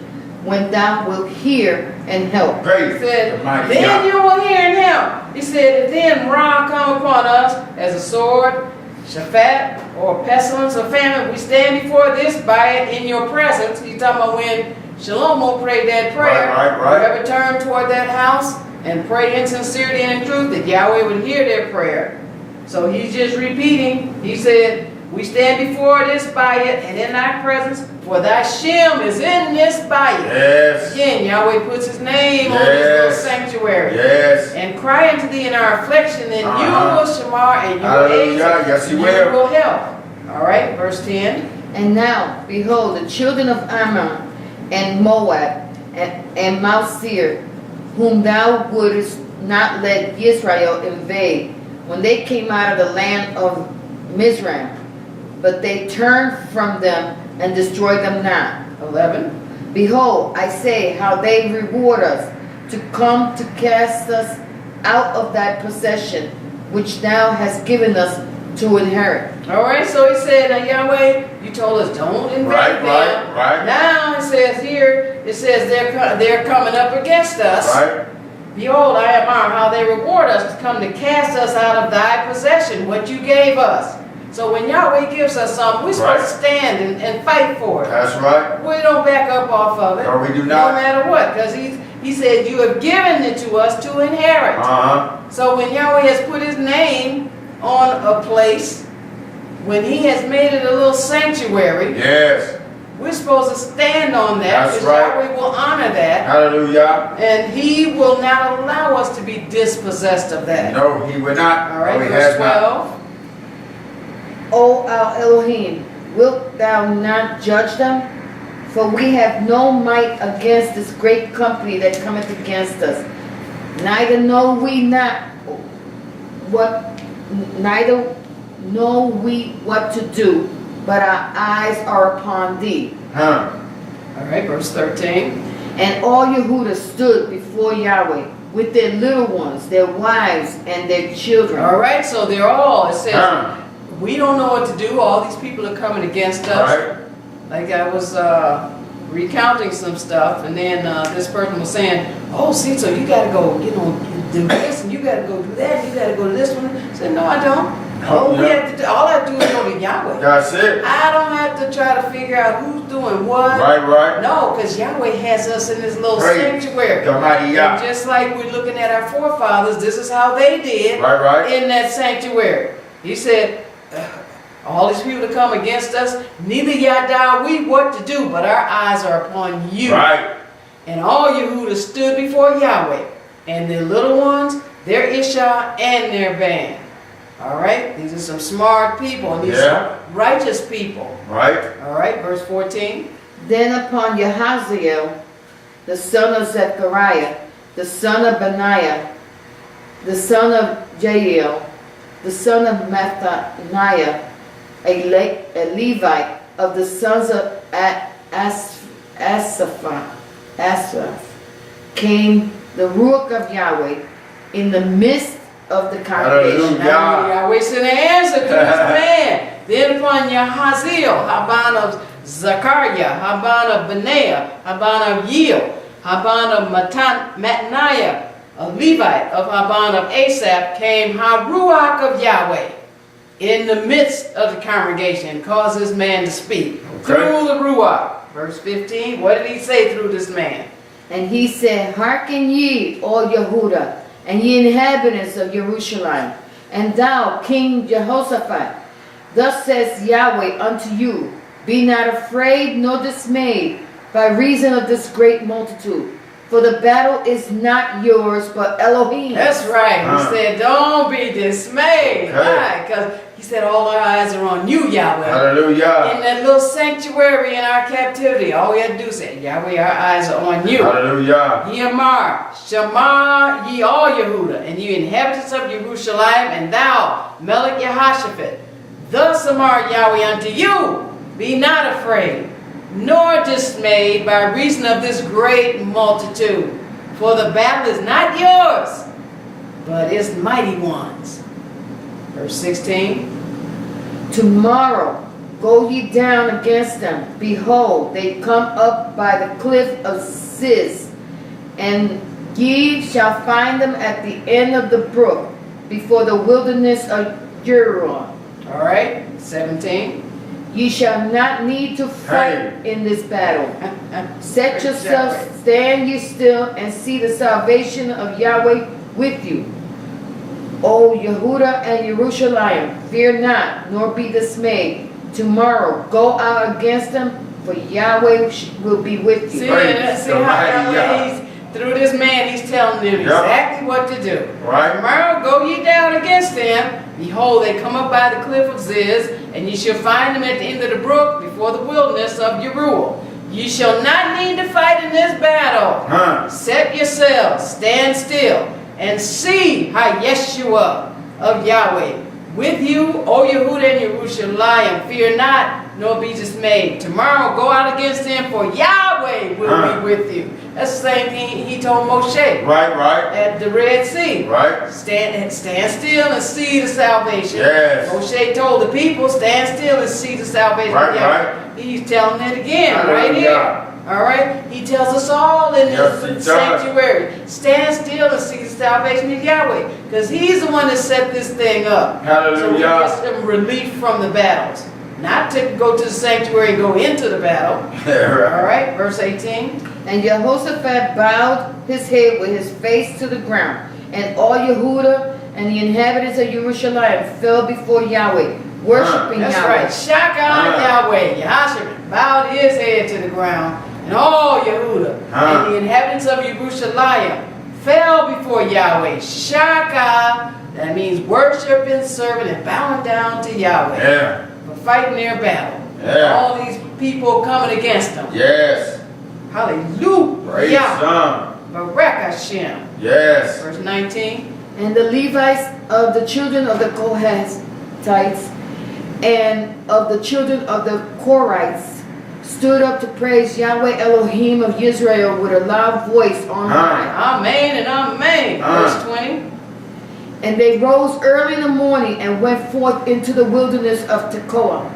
when thou wilt hear and help. Praise He said, the mighty then God. you will hear and help. He said, if then Ra come upon us as a sword, Shaphat, or pestilence, or famine, we stand before this by it in your presence. He's talking about when Shlomo prayed that prayer. Right. Whoever turned toward that house and pray in sincerity and in truth, that Yahweh would hear their prayer. So he's just repeating. He said, we stand before this by it and in thy presence, for thy Shem is in this by it. Yes. Again, Yahweh puts his name on this little sanctuary. Yes. And cry unto thee in our affliction, then you will shamar, and you will aid, Yes, you you will help. All right, verse 10. And now, behold, the children of Ammon, and Moab, and Mount Seir, whom thou wouldest not let Israel invade, when they came out of the land of Mizraim, but they turned from them and destroyed them not. 11. Behold, I say how they reward us, to come to cast us out of thy possession, which thou hast given us to inherit. All right, so he said, now Yahweh, you told us don't invade them. Right. Now it says here, it says they're coming up against us. Right. Behold, I am how they reward us to come to cast us out of thy possession, what you gave us. So when Yahweh gives us something, we're supposed to stand and fight for it. That's right. We don't back up off of it. No, we do not. No matter what, because he said, you have given it to us to inherit. So when Yahweh has put his name on a place, when he has made it a little sanctuary, yes, we're supposed to stand on that, that's because right. Yahweh will honor that. Hallelujah. And he will not allow us to be dispossessed of that. No, he will not. All right, no, he verse has 12. Not. O our Elohim, wilt thou not judge them? For we have no might against this great company that cometh against us. Neither know we what to do, but our eyes are upon thee. All right, verse 13. And all Yehudah stood before Yahweh with their little ones, their wives, and their children. All right, so they're all, it says, we don't know what to do. All these people are coming against us. Right. Like I was recounting some stuff, and then this person was saying, "Oh, see, so you got to go, do this, and you got to go do that, and you got to go to this one." I said, "No, I don't. All we have to do, all I do is go to Yahweh. That's it. I don't have to try to figure out who's doing what. Right. No, because Yahweh has us in this little Praise sanctuary. the mighty Yah. And just like we're looking at our forefathers, this is how they did Right. in that sanctuary. He said, all these people to come against us, neither yada we what to do, but our eyes are upon you. Right. And all Yehuda stood before Yahweh, and their little ones, their Iyshshah, and their band. All right, these are some smart people, and these are righteous people. Right. All right, verse 14. Then upon Yahaziel, the son of Zechariah, the son of Benaiah, the son of Jael, the son of Mathaniah, a Levite of the sons of Asaph, came the Ruach of Yahweh in the midst of the congregation. Now Yahweh sent an answer to this man. Then upon Yahaziel, Haban of Zechariah, Haban of Benaiah, Haban of Yeel, Haban of Mattaniah, a Levite of Haban of Asaph, came Haruach of Yahweh in the midst of the congregation, caused this man to speak through the Ruach. Verse 15, what did he say through this man? And he said, Hearken ye, all Yehuda, and ye inhabitants of Jerusalem, and thou, King Jehoshaphat, thus says Yahweh unto you, Be not afraid nor dismayed by reason of this great multitude, for the battle is not yours, but Elohim. That's right. He said, don't be dismayed. Why? Because he said, all our eyes are on you, Yahweh. Hallelujah. In that little sanctuary in our captivity, all we had to do is say, Yahweh, our eyes are on you. Hallelujah. Yemar, Shema, ye all Yehuda, and ye inhabitants of Jerusalem, and thou, Melech Yehoshaphat, thus amar Yahweh unto you, be not afraid, nor dismayed by reason of this great multitude. For the battle is not yours, but its mighty ones. Verse 16. Tomorrow go ye down against them. Behold, they come up by the cliff of Ziz, and ye shall find them at the end of the brook, before the wilderness of Jeruel. All right, 17. Ye shall not need to fight in this battle. Set yourselves, stand ye still, and see the salvation of Yahweh with you. O Yehuda and Jerusalem, fear not, nor be dismayed. Tomorrow go out against them, for Yahweh will be with you. See how Yahweh, through this man, he's telling them exactly what to do. Right. Tomorrow go ye down against them. Behold, they come up by the cliff of Ziz, and ye shall find them at the end of the brook, before the wilderness of Jeruel. Ye shall not need to fight in this battle. Set yourselves, stand still, and see Yahshua of Yahweh with you, O Yehuda and Jerusalem. Fear not, nor be dismayed. Tomorrow go out against them, for Yahweh will be with you. That's the same thing he told Moshe. Right. At the Red Sea. Right. Stand still and see the salvation. Yes. Moshe told the people, stand still and see the salvation of Yahweh. He's telling it again right here. All right? He tells us all in this sanctuary, stand still and see the salvation of Yahweh. Because he's the one that set this thing up. Hallelujah. So we get some relief from the battles. Not to go to the sanctuary and go into the battle. All right, verse 18. And Jehoshaphat bowed his head with his face to the ground, and all Yehuda and the inhabitants of Jerusalem fell before Yahweh, worshiping That's Yahweh. right. Shaka Yahweh. Yahshua bowed his head to the ground, and all Yehuda and the inhabitants of Jerusalem fell before Yahweh. Shaka, that means worshiping, serving, and bowing down to Yahweh. For fighting their battle. All these people coming against them. Yes. Hallelujah. Praise God. Barak Hashem. Yes. Verse 19. And the Levites of the children of the Kohathites and of the children of the Korites stood up to praise Yahweh Elohim of Israel with a loud voice on high. Amen and amen. Verse 20. And they rose early in the morning and went forth into the wilderness of Tekoa.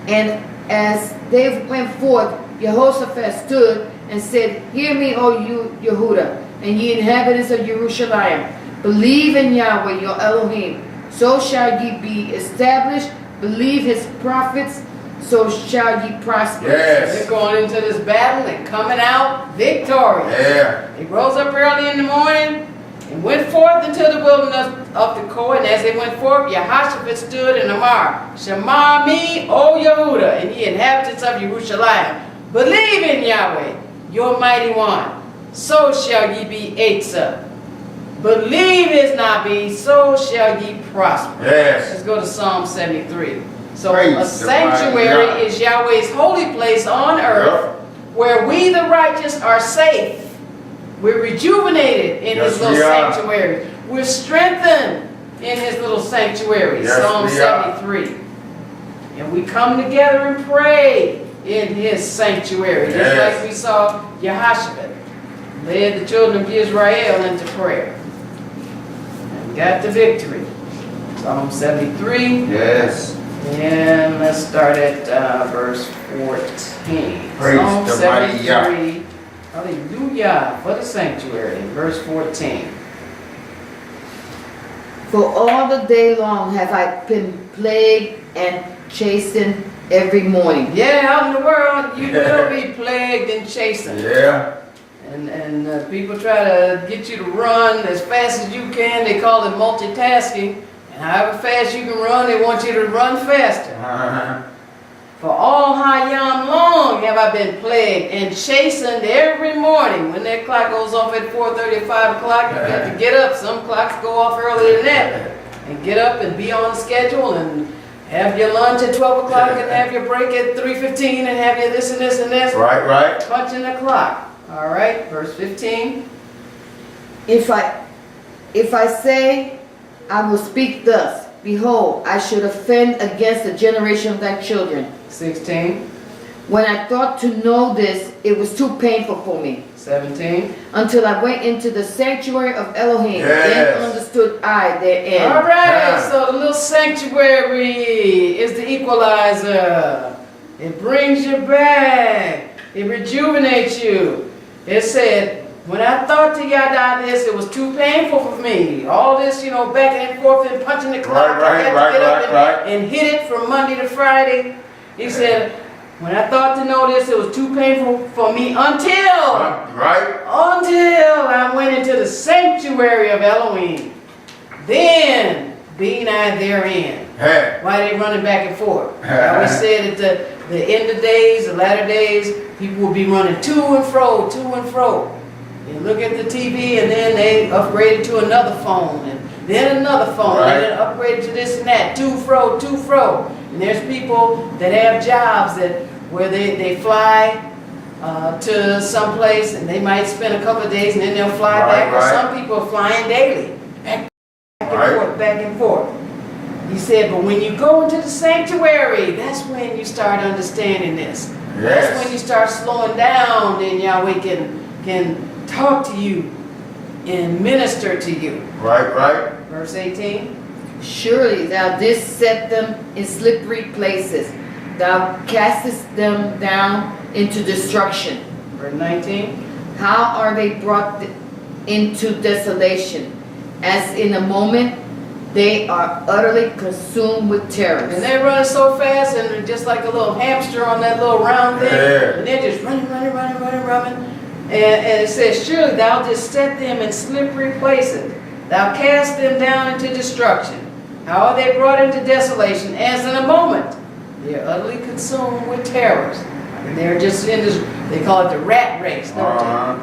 And as they went forth, Jehoshaphat stood and said, Hear me, O you Yehuda, and ye inhabitants of Jerusalem. Believe in Yahweh your Elohim, so shall ye be established. Believe his prophets, so shall ye prosper. Yes. They're going into this battle and coming out victorious. Yeah. They rose up early in the morning and went forth into the wilderness of the Tekoa. And as they went forth, Yahshua stood in Amar. Shema me, O Yehuda, and ye inhabitants of Jerusalem. Believe in Yahweh, your mighty one. So shall ye be Iyshshah. Believe his Nabi, so shall ye prosper. Yes. Let's go to Psalm 73. So Praise a sanctuary God. is Yahweh's holy place on earth, where we the righteous are safe. We're rejuvenated in Yes, his little we are. sanctuary. We're strengthened in his little sanctuary. Yes, Psalm we are. 73. And we come together and pray in his sanctuary. Just Yes. like we saw Yahshua led the children of Israel into prayer. And got the victory. Psalm 73. Yes. And let's start at verse 14. Praise Psalm the mighty Yah. 73. Hallelujah for the sanctuary. Verse 14. For all the day long have I been plagued and chastened every morning. Yeah, out in the world, you will be plagued and chastened. Yeah. And people try to get you to run as fast as you can. They call it multitasking. And however fast you can run, they want you to run faster. For all Yowm long have I been plagued and chastened every morning. When that clock goes off at 4:30 or 5 o'clock, you have to get up. Some clocks go off earlier than that. And get up and be on schedule and have your lunch at 12 o'clock and have your break at 3:15 and have your this and this and this. Right, right. Punching the clock. All right, verse 15. If I say, I will speak thus, behold, I should offend against the generation of thy children. 16. When I thought to know this, it was too painful for me. 17. Until I went into the sanctuary of Elohim, Yes. then understood I therein. All right, Yeah. so the little sanctuary is the equalizer. It brings you back. It rejuvenates you. It said, when I thought to yada this, it was too painful for me. All this, back and forth and punching the clock. I had to get up and hit it from Monday to Friday. He said, when I thought to know this, it was too painful for me until I went into the sanctuary of Elohim. Then being I therein. Hey. Why are they running back and forth? I always said at the end of days, the latter days, people will be running to and fro, to and fro. They look at the TV and then they upgraded to another phone and then another phone and then upgraded to this and that, to, fro, to, fro. And there's people that have jobs where they fly to some place and they might spend a couple of days and then they'll fly back. Or some people are flying daily, back and forth, back and forth. He said, but when you go into the sanctuary, that's when you start understanding this. Yes. That's when you start slowing down, then Yahweh can talk to you and minister to you. Right. Verse 18. Surely thou didst set them in slippery places. Thou castest them down into destruction. Verse 19. How are they brought into desolation? As in a moment they are utterly consumed with terror. And they're running so fast and they're just like a little hamster on that little round thing. Yeah. And they're just running. And it says, surely thou didst set them in slippery places. Thou cast them down into destruction. How are they brought into desolation? As in a moment. They are utterly consumed with terrors. And they're just in this, they call it the rat race, don't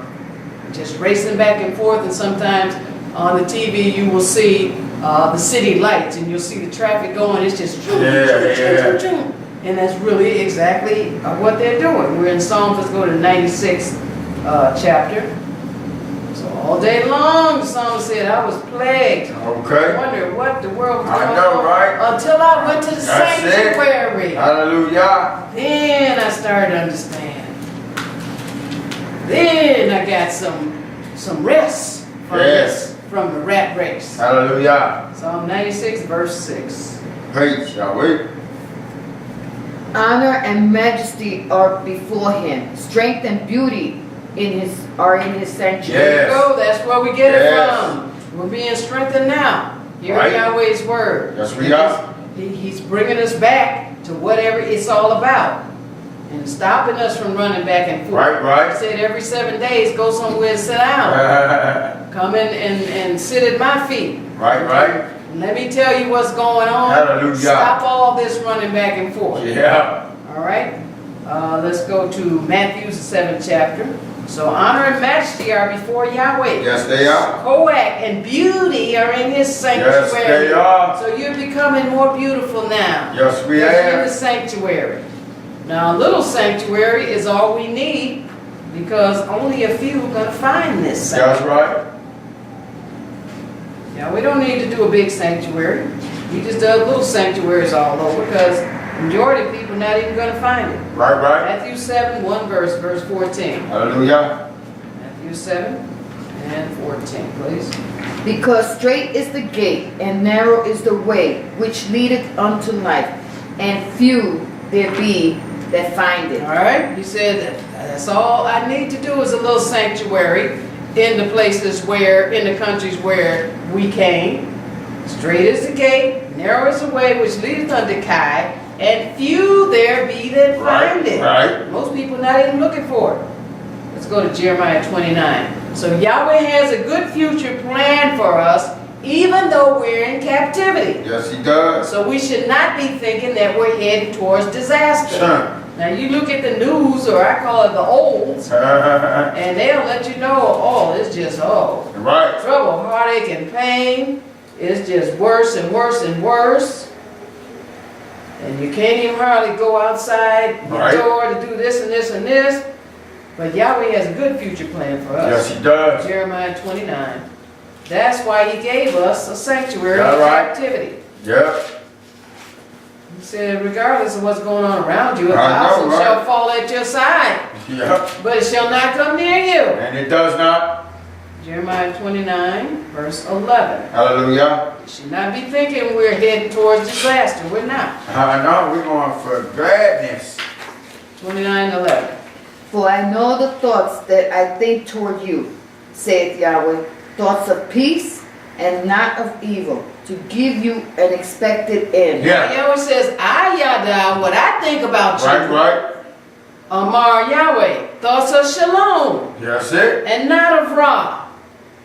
they? Just racing back and forth, and sometimes on the TV you will see the city lights and you'll see the traffic going. It's just and that's really exactly what they're doing. We're in Psalms, let's go to 96th chapter. So all day long the psalmist said, I was plagued. Okay. I wonder what the world was going I know, on. right? Until I went to the That's it. sanctuary. Hallelujah. Then I started to understand. Then I got some rest from the rat race. Hallelujah. Psalm 96, verse 6. Praise Yahweh. Honor and majesty are before him. Strength and beauty are in his sanctuary. There you go. That's where we get it Yes. from. We're being strengthened now. Hear Right. Yahweh's word. Yes, we are. He's bringing us back to whatever it's all about. And stopping us from running back and forth. Right, right. He said every 7 days, go somewhere and sit down. Come in and sit at my feet. Right, right. Let me tell you what's going on. Hallelujah. Stop all this running back and forth. Yeah. All right. Let's go to Matthew's 7th chapter. So honor and majesty are before Yahweh. Yes, they are. Koach and beauty are in his sanctuary. Yes, they are. So you're becoming more beautiful now. Yes, we You're in the have. sanctuary. Now a little sanctuary is all we need because only a few are going to find this sanctuary. That's right. Now we don't need to do a big sanctuary. We just do little sanctuaries all over because the majority of people are not even going to find it. Right, right. Matthew 7, verse 14. Hallelujah. Matthew 7 and 14, please. Because straight is the gate, and narrow is the way, which leadeth unto life, and few there be that find it. All right, he said that's all I need to do is a little sanctuary in the places where, in the countries where we came. Straight is the gate, narrow is the way which leadeth unto Kai, and few there be that find it. Right. Most people not even looking for it. Let's go to Jeremiah 29. So Yahweh has a good future plan for us, even though we're in captivity. Yes, he does. So we should not be thinking that we're heading towards disaster. Sure. Now you look at the news, or I call it the olds, and they'll let you know, oh, it's just, Right. trouble, heartache, and pain. It's just worse and worse and worse. And you can't even hardly go outside your door to do this and this and this. But Yahweh has a good future plan for us. Yes, he does. Jeremiah 29. That's why he gave us a sanctuary in captivity. Yep. He said, regardless of what's going on around you, a I know, thousand right? shall fall at your side, Yep. but it shall not come near you. And it does not. Jeremiah 29, verse 11. Hallelujah. You should not be thinking we're heading towards disaster. We're not. No, we're going for gladness. 29:11. For I know the thoughts that I think toward you, saith Yahweh, thoughts of peace and not of evil, to give you an expected end. Yeah. Yahweh says, I yada what I think about you. Right, right. Amar Yahweh, thoughts of shalom That's it. and not of Ra,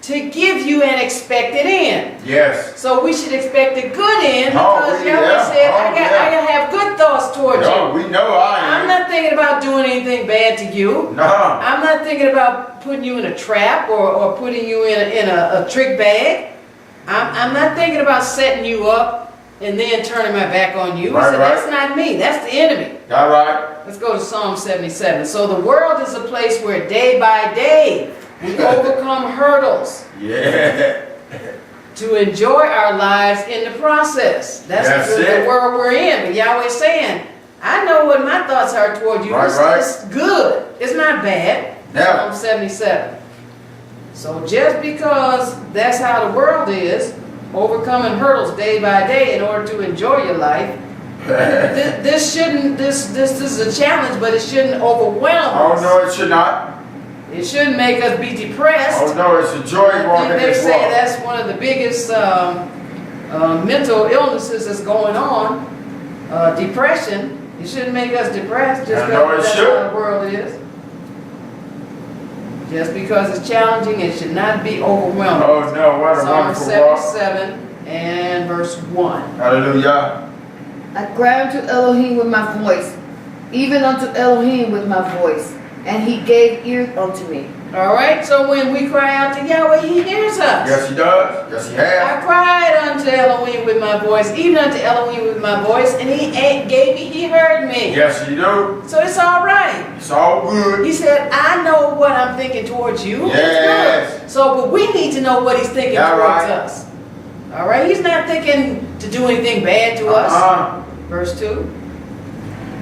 to give you an expected end. Yes. So we should expect a good end Oh, because yeah. Yahweh said, Oh, I gotta have good thoughts towards No, you. we know I I'm am. not thinking about doing anything bad to you. No. I'm not thinking about putting you in a trap or putting you in a trick bag. I'm not thinking about setting you up and then turning my back on you. He Right, said, right. that's not me, that's the enemy. All right. Let's go to Psalm 77. So the world is a place where day by day we overcome hurdles Yeah. to enjoy our lives in the process. That's the world we're in. But Yahweh's saying, I know what my thoughts are toward you. Right, It's good. It's not bad. Yeah. Psalm 77. So just because that's how the world is, overcoming hurdles day by day in order to enjoy your life, this is a challenge, but it shouldn't overwhelm us. Oh, no, it should not. It shouldn't make us be depressed. Oh, no, it's a joy I walking think they this say walk. that's one of the biggest mental illnesses that's going on. Depression. It shouldn't make us depressed just I know it because that's should. how the world is. Just because it's challenging, it should not be overwhelming. Oh, no, what a Psalm wonderful walk. 77 and verse 1. Hallelujah. I cry unto Elohim with my voice, even unto Elohim with my voice, and he gave ear unto me. All right, so when we cry out to Yahweh, he hears us. Yes, he does. Yes, he has. I cried unto Elohim with my voice, even unto Elohim with my voice, and he heard me. Yes, you do. So it's all right. It's all good. He said, I know what I'm thinking towards you. Yes. It's good. So, but we need to know what he's thinking All towards right. us. All right, he's not thinking to do anything bad to us. Verse 2.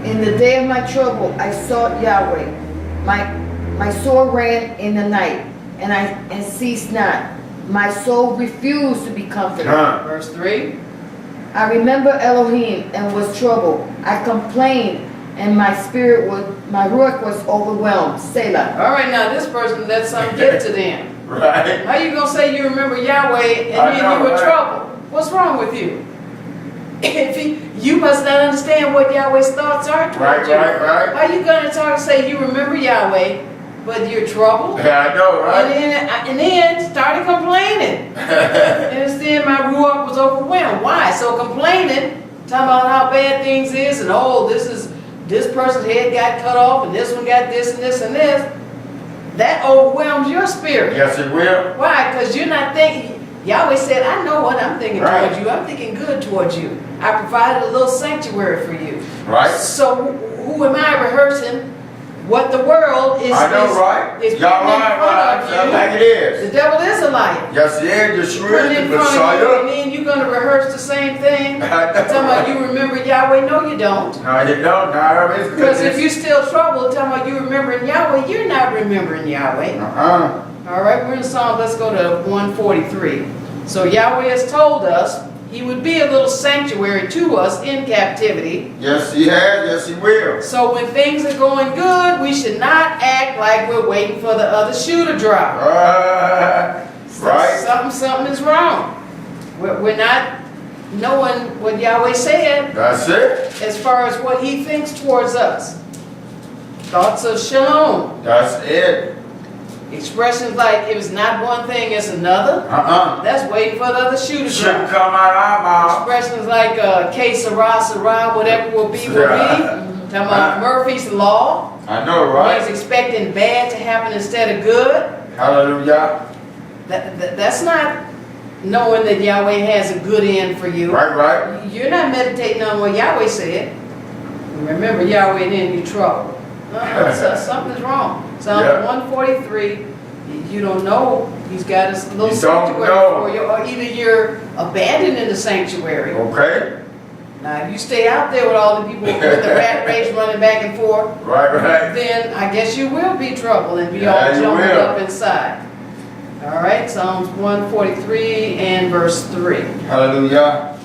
In the day of my trouble I sought Yahweh. My soul ran in the night, and ceased not. My soul refused to be comforted. Verse 3. I remember Elohim and was troubled. I complained and my ruach was overwhelmed. Selah. All right, now this person let something get to them. Right. How you gonna say you remember Yahweh and then you in trouble? What's wrong with you? If you must not understand what Yahweh's thoughts are towards you. Right. How you gonna talk and say you remember Yahweh, but you're troubled? Yeah, I know, right? And then started complaining. And instead my ruach was overwhelmed. Why? So complaining, talking about how bad things is, and this person's head got cut off, and this one got this and this and this. That overwhelms your spirit. Yes, it will. Why? Because you're not thinking. Yahweh said, I know what I'm thinking Right. towards you. I'm thinking good towards you. I provided a little sanctuary for you. Right. So who am I rehearsing what the world is I know, right? is Y'all putting in right, front right. of Sounds you? like it is. The devil is a liar. Yes, it is. Yahshua Put it is in the front of you, and Messiah. then you're going to rehearse the same thing. I know, Talking about right? you remember Yahweh. No, you don't. No, you don't. No, it's Because if you're still troubled, talking about you remembering Yahweh, you're not remembering Yahweh. All right, we're in Psalm. Let's go to 143. So Yahweh has told us He would be a little sanctuary to us in captivity. Yes, He has. Yes, He will. So when things are going good, we should not act like we're waiting for the other shoe to drop. Right. Something is wrong. We're not knowing what Yahweh said That's it. as far as what He thinks towards us. Thoughts of shalom. That's it. Expressions like, if it's not one thing, it's another. That's waiting for the other shoe to Shouldn't drop. come out our mouth. Expressions like, K Sarah, Sarah, whatever will be, will be. Talking about Murphy's Law. I know, He's right? expecting bad to happen instead of good. Hallelujah. That's not knowing that Yahweh has a good end for you. Right. You're not meditating on what Yahweh said. Remember Yahweh, then you're trouble. So something's wrong. Psalm 143, you don't know He's got a little sanctuary for you, or either you're abandoning the sanctuary. Okay. Now, if you stay out there with all the people with the rat race running back and forth, Right. then I guess you will be troubled and be Yeah, all you jumbled will. up inside. All right, Psalms 143 and verse 3. Hallelujah.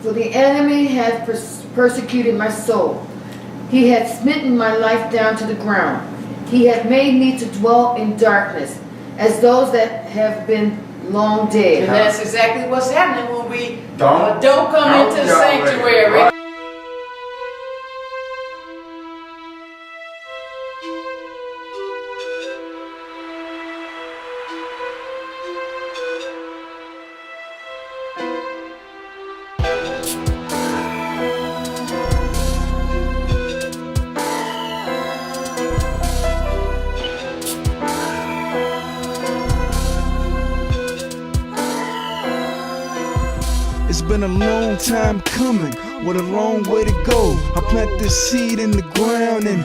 For the enemy hath persecuted my soul. He hath smitten my life down to the ground. He hath made me to dwell in darkness, as those that have been long dead. And that's exactly what's happening when we Don't come into the sanctuary. Right. It's been a long time coming, with a long way to go. I plant this seed in the ground and